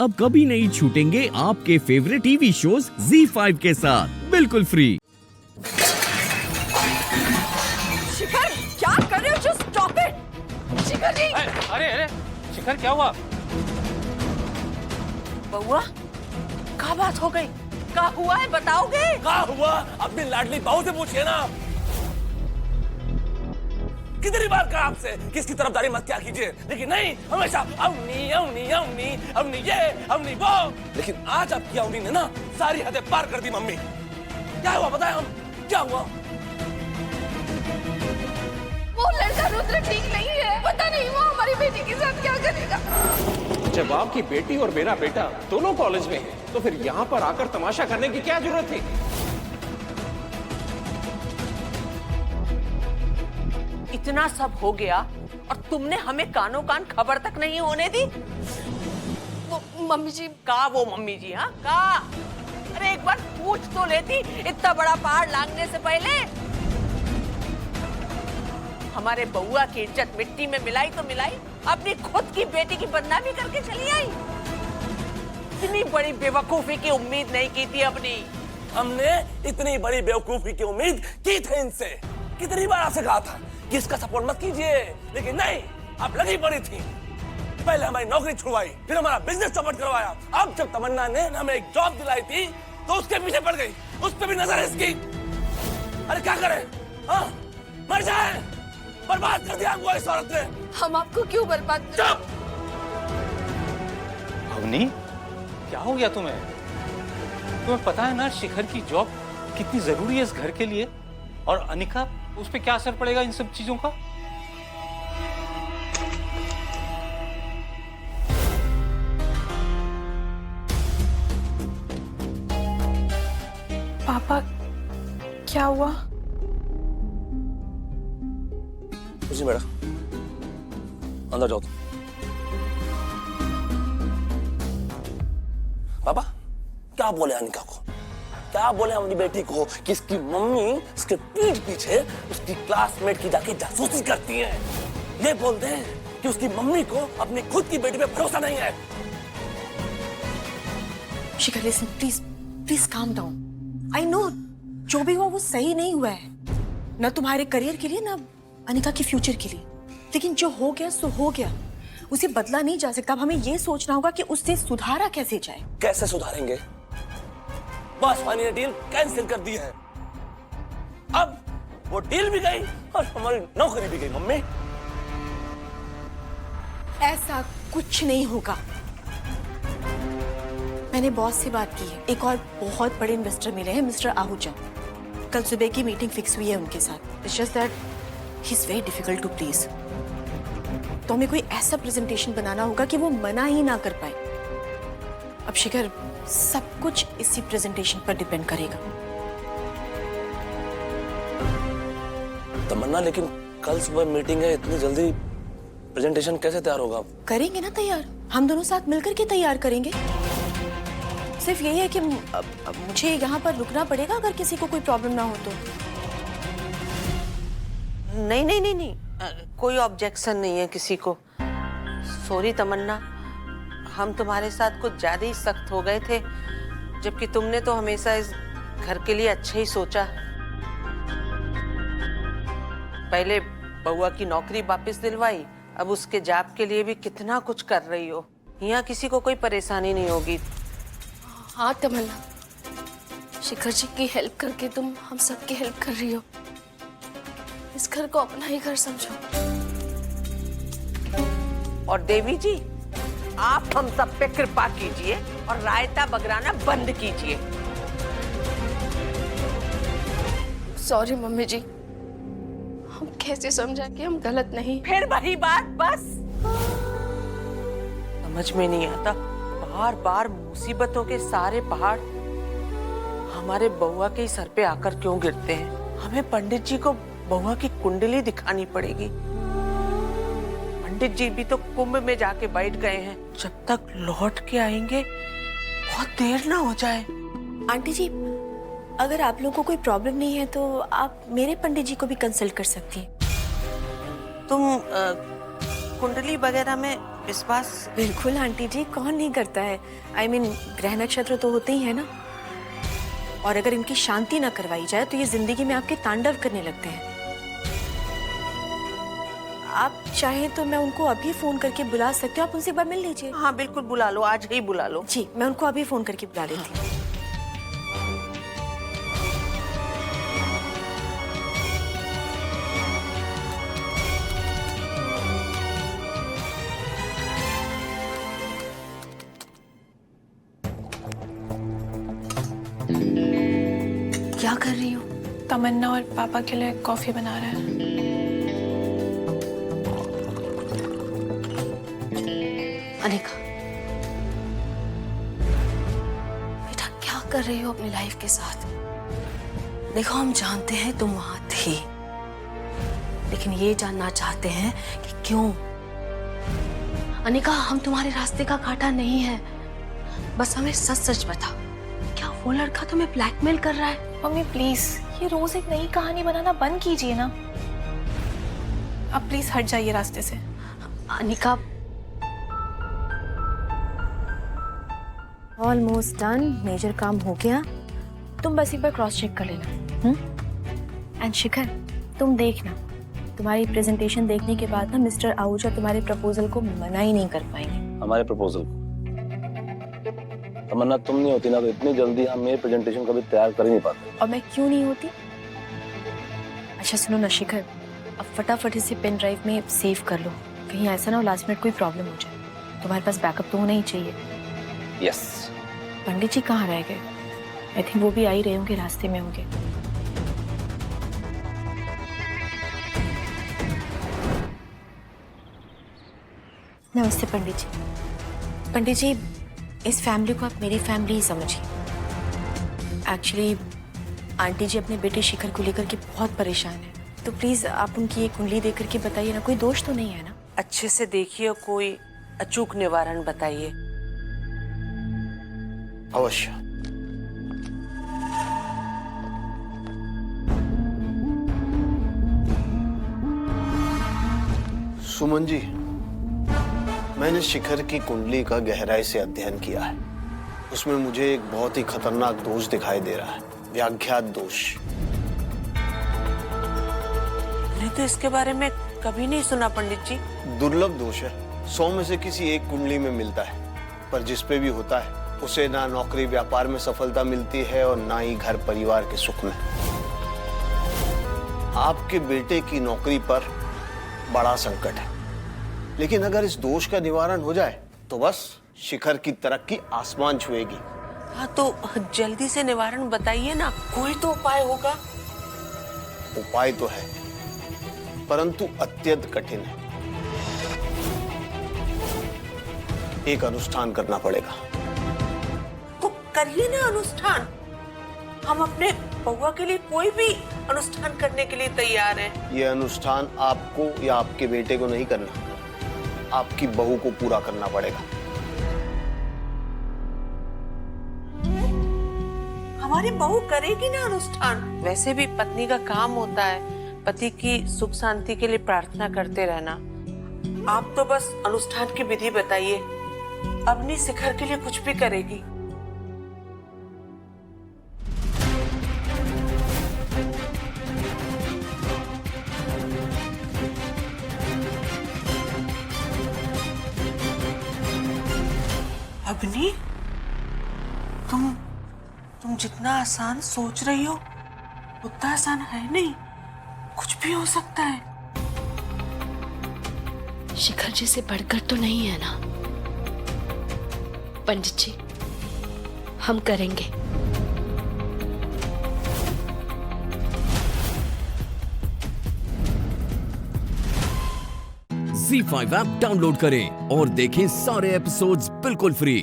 अब कभी नहीं छूटेंगे आपके फेवरेट टीवी शोज ZEE5 के साथ बिल्कुल फ्री। शिखर, क्या कर रहे हो? Just stop it! Shikhar ji! अरे अरे शिखर, क्या हुआ? बउआ, क्या बात हो गई? क्या हुआ है, बताओगे? क्या हुआ? अपनी लाडली बहू से पूछिए ना। कितनी बार कहा आपसे कि इसकी तरफदारी मत क्या कीजिए, लेकिन नहीं, हमेशा अवनी अवनी अवनी अवनी ये अवनी वो। लेकिन आज आपकी अवनी ने ना सारी हदें पार कर दी। मम्मी, क्या हुआ बताएं हम, क्या हुआ? वो लड़का रुद्र ठीक नहीं है, पता नहीं वो हमारी बेटी के साथ क्या करेगा। जब आपकी बेटी और मेरा बेटा दोनों कॉलेज में हैं, तो फिर यहाँ पर आकर तमाशा करने की क्या जरूरत थी? इतना सब हो गया और तुमने हमें कानों कान खबर तक नहीं होने दी। वो मम्मी जी, का वो मम्मी जी? हाँ का? अरे एक बार पूछ तो लेती, इतना बड़ा पहाड़ लांघने से पहले। हमारे बउआ की इज्जत मिट्टी में मिलाई तो मिलाई, अपनी खुद की बेटी की बदनामी करके चली आई। इतनी बड़ी बेवकूफी की उम्मीद नहीं की थी अपनी। हमने इतनी बड़ी बेवकूफी की उम्मीद की थी इनसे। कितनी बार आपसे कहा था कि इसका सपोर्ट मत कीजिए, लेकिन नहीं, आप लगी पड़ी थी। पहले हमारी नौकरी छुड़वाई, फिर हमारा बिजनेस चौपट करवाया। अब जब तमन्ना ने हमें एक जॉब दिलाई थी तो उसके पीछे पड़ गई, उस पर भी नजर है इसकी। अरे क्या करें? हाँ, मर जाए। बर्बाद कर दिया हमको इस औरत ने। हम आपको क्यों बर्बाद कर... चुप! अवनी, क्या हो गया तुम्हें? तुम्हें पता है ना शिखर की जॉब कितनी जरूरी है इस घर के लिए, और अनिका, उस पे क्या असर पड़ेगा इन सब चीजों का? पापा, क्या हुआ? जी मैडम, अंदर जाओ तुम। पापा, क्या बोले अनिका को? क्या बोले अपनी बेटी को कि इसकी मम्मी इसके पीठ पीछे उसकी क्लासमेट की जाके जासूसी करती है? ये बोलते हैं कि उसकी मम्मी को अपनी खुद की बेटी पे भरोसा नहीं है। Shikhar, listen, please please calm down. I know जो भी हुआ वो सही नहीं हुआ है, न तुम्हारे करियर के लिए न अनिका के फ्यूचर के लिए। लेकिन जो हो गया सो हो गया, उसे बदला नहीं जा सकता। अब हमें ये सोचना होगा कि उससे सुधारा कैसे जाए। कैसे सुधारेंगे? बस वानी ने डील कैंसिल कर दी है। अब वो डील भी गई और हमारी नौकरी भी गई। मम्मी, ऐसा कुछ नहीं होगा। मैंने बॉस से बात की है, एक और बहुत बड़े इन्वेस्टर मिले हैं, मिस्टर आहूजा। कल सुबह की मीटिंग फिक्स हुई है उनके साथ। It's just that he is very difficult to please. तो हमें कोई ऐसा प्रेजेंटेशन बनाना होगा कि वो मना ही ना कर पाए। अब शिखर, सब कुछ इसी प्रेजेंटेशन पर डिपेंड करेगा। तमन्ना, लेकिन कल सुबह मीटिंग है, इतनी जल्दी प्रेजेंटेशन कैसे तैयार होगा? करेंगे ना तैयार, हम दोनों साथ मिलकर के तैयार करेंगे। सिर्फ यही है कि मुझे यहाँ पर रुकना पड़ेगा अगर किसी को कोई प्रॉब्लम ना हो तो। नहीं नहीं नहीं नहीं, कोई ऑब्जेक्शन नहीं है किसी को। सॉरी तमन्ना, हम तुम्हारे साथ कुछ ज्यादा ही सख्त हो गए थे, जबकि तुमने तो हमेशा इस घर के लिए अच्छा ही सोचा। पहले बउआ की नौकरी वापस दिलवाई, अब उसके जॉब के लिए भी कितना कुछ कर रही हो। यहाँ किसी को कोई परेशानी नहीं होगी। हाँ तमन्ना, शिखर जी की हेल्प करके तुम हम सबकी हेल्प कर रही हो। इस घर को अपना ही घर समझो। और देवी जी, आप हम सब पे कृपा कीजिए और रायता बगराना बंद कीजिए। सॉरी मम्मी जी, हम कैसे समझा कि हम गलत नहीं। फिर वही बात बस। समझ में नहीं आता, बार बार मुसीबतों के सारे पहाड़ हमारे बउआ के ही सर पे आकर क्यों गिरते हैं। हमें पंडित जी को बउआ की कुंडली दिखानी पड़ेगी। पंडित जी भी तो कुंभ में जाके बैठ गए हैं, जब तक लौट के आएंगे बहुत देर ना हो जाए। आंटी जी, अगर आप लोगों को कोई प्रॉब्लम नहीं है तो आप मेरे पंडित जी को भी कंसल्ट कर सकती हैं। तुम कुंडली वगैरह में विश्वास? बिल्कुल आंटी जी, कौन नहीं करता है। I mean, ग्रह नक्षत्र तो होते ही है ना, और अगर इनकी शांति ना करवाई जाए तो ये जिंदगी में आपके तांडव करने लगते हैं। आप चाहें तो मैं उनको अभी फोन करके बुला सकती हूँ, आप उनसे एक बार मिल लीजिए। हाँ बिल्कुल, बुला लो, आज ही बुला लो। जी, मैं उनको अभी फोन करके बुला लेती हूँ। क्या कर रही हो? तमन्ना और पापा के लिए कॉफी बना रहे हैं। अनिका, बेटा क्या कर रही हो अपनी लाइफ के साथ? देखो, हम जानते हैं तुम वहां थी, लेकिन ये जानना चाहते हैं कि क्यों। अनिका, हम तुम्हारे रास्ते का कांटा नहीं है, बस हमें सच सच बता, क्या वो लड़का तुम्हें ब्लैकमेल कर रहा है? मम्मी प्लीज, ये रोज एक नई कहानी बनाना बंद कीजिए ना। अब प्लीज हट जाइए रास्ते से। अनिका, ऑलमोस्ट डन, मेजर काम हो गया। तुम बस एक बार क्रॉस चेक कर लेना। एंड शिखर, तुम देखना, तुम्हारी प्रेजेंटेशन देखने के बाद ना मिस्टर आहूजा तुम्हारे प्रपोजल को मना ही नहीं कर पाएंगे। हमारे प्रपोजल? तमन्ना, तुम नहीं होती ना तो इतनी जल्दी हम मेरे प्रेजेंटेशन कभी तैयार कर ही नहीं पाते। और मैं क्यों नहीं होती? अच्छा सुनो ना शिखर, अब फटाफट इसे पेन ड्राइव में सेव कर लो, कहीं ऐसा ना हो लास्ट मिनट कोई प्रॉब्लम हो जाए। तुम्हारे पास बैकअप तो होना ही चाहिए। यस। पंडित जी कहाँ रह गए? आई थिंक वो भी आ ही रहे होंगे, रास्ते में होंगे। नमस्ते पंडित जी। पंडित जी, इस फैमिली को आप मेरी फैमिली ही समझिए। एक्चुअली आंटी जी अपने बेटे शिखर को लेकर के बहुत परेशान है, तो प्लीज आप उनकी ये कुंडली देख करके बताइए ना, कोई दोष तो नहीं है ना? अच्छे से देखिए, कोई अचूक निवारण बताइए। अवश्य। सुमन जी, मैंने शिखर की कुंडली का गहराई से अध्ययन किया है। उसमें मुझे एक बहुत ही खतरनाक दोष दिखाई दे रहा है, व्याघात दोष। मैंने तो इसके बारे में कभी नहीं सुना पंडित जी। दुर्लभ दोष है, 100 में से किसी एक कुंडली में मिलता है, पर जिस पे भी होता है उसे ना नौकरी व्यापार में सफलता मिलती है और ना ही घर परिवार के सुख में। आपके बेटे की नौकरी पर बड़ा संकट है, लेकिन अगर इस दोष का निवारण हो जाए तो बस शिखर की तरक्की आसमान छुएगी। हाँ तो जल्दी से निवारण बताइए ना, कोई तो उपाय होगा। उपाय तो है, परंतु अत्यंत कठिन है। एक अनुष्ठान करना पड़ेगा। तो करिए ना अनुष्ठान, हम अपने बउआ के लिए कोई भी अनुष्ठान करने के लिए तैयार हैं। यह अनुष्ठान आपको या आपके बेटे को नहीं करना, आपकी बहू को पूरा करना पड़ेगा। हमारी बहू करेगी ना अनुष्ठान। वैसे भी पत्नी का काम होता है पति की सुख शांति के लिए प्रार्थना करते रहना। आप तो बस अनुष्ठान की विधि बताइए, अपनी शिखर के लिए कुछ भी करेगी। अग्नि, तुम जितना आसान सोच रही हो उतना आसान है नहीं, कुछ भी हो सकता है। शिखर जी से बढ़कर तो नहीं है ना? पंडित जी, हम करेंगे। ZEE5 ऐप डाउनलोड करें और देखें सारे एपिसोड्स बिल्कुल फ्री।